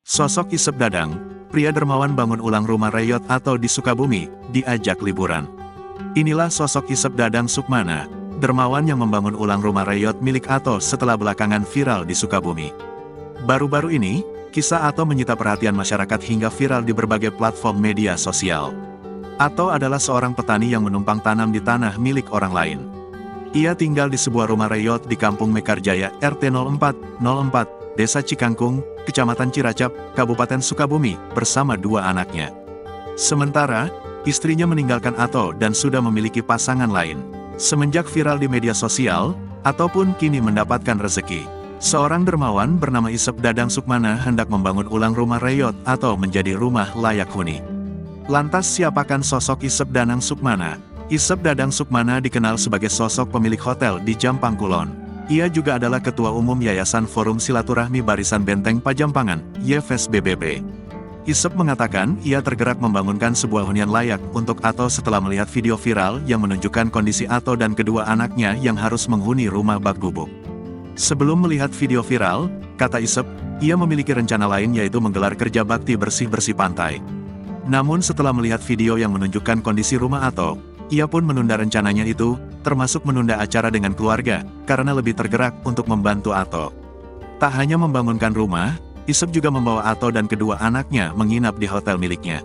Sosok Isep Dadang, pria dermawan bangun ulang rumah Reyot atau di Sukabumi, diajak liburan. Inilah sosok Isep Dadang Sukmana, dermawan yang membangun ulang rumah Reyot milik Ato setelah belakangan viral di Sukabumi. Baru-baru ini, kisah Ato menyita perhatian masyarakat hingga viral di berbagai platform media sosial. Ato adalah seorang petani yang menumpang tanam di tanah milik orang lain. Ia tinggal di sebuah rumah Reyot di Kampung Mekarjaya, RT 0404, Desa Cikangkung, Kecamatan Ciracap, Kabupaten Sukabumi, bersama dua anaknya. Sementara, istrinya meninggalkan Ato dan sudah memiliki pasangan lain. Semenjak viral di media sosial, Ato pun kini mendapatkan rezeki. Seorang dermawan bernama Isep Dadang Sukmana hendak membangun ulang rumah Reyot atau menjadi rumah layak huni. Lantas siapakah sosok Isep Dadang Sukmana? Isep Dadang Sukmana dikenal sebagai sosok pemilik hotel di Jampang Kulon. Ia juga adalah Ketua Umum Yayasan Forum Silaturahmi Barisan Benteng Pajampangan, YFSBBP. Isep mengatakan ia tergerak membangunkan sebuah hunian layak untuk Ato setelah melihat video viral yang menunjukkan kondisi Ato dan kedua anaknya yang harus menghuni rumah bak gubuk. Sebelum melihat video viral, kata Isep, ia memiliki rencana lain yaitu menggelar kerja bakti bersih-bersih pantai. Namun setelah melihat video yang menunjukkan kondisi rumah Ato, ia pun menunda rencananya itu, termasuk menunda acara dengan keluarga, karena lebih tergerak untuk membantu Ato. Tak hanya membangunkan rumah, Isep juga membawa Ato dan kedua anaknya menginap di hotel miliknya.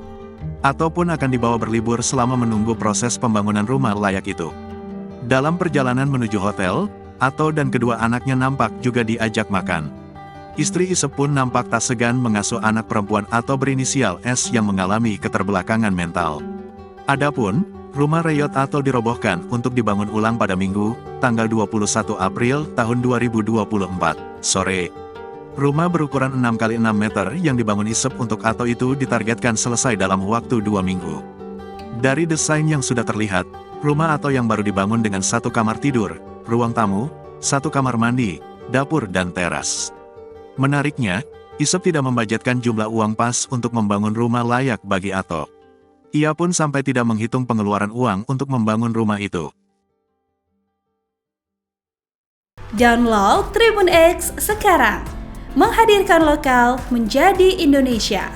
Ato pun akan dibawa berlibur selama menunggu proses pembangunan rumah layak itu. Dalam perjalanan menuju hotel, Ato dan kedua anaknya nampak juga diajak makan. Istri Isep pun nampak tak segan mengasuh anak perempuan Ato berinisial S yang mengalami keterbelakangan mental. Adapun, rumah Reyot Ato dirobohkan untuk dibangun ulang pada Minggu, tanggal 21 April tahun 2024, sore. Rumah berukuran 6x6 meter yang dibangun Isep untuk Ato itu ditargetkan selesai dalam waktu 2 minggu. Dari desain yang sudah terlihat, rumah Ato yang baru dibangun dengan 1 kamar tidur, ruang tamu, 1 kamar mandi, dapur dan teras. Menariknya, Isep tidak membudgetkan jumlah uang pas untuk membangun rumah layak bagi Ato. Ia pun sampai tidak menghitung pengeluaran uang untuk membangun rumah itu. Download Tribun X sekarang, menghadirkan lokal menjadi Indonesia.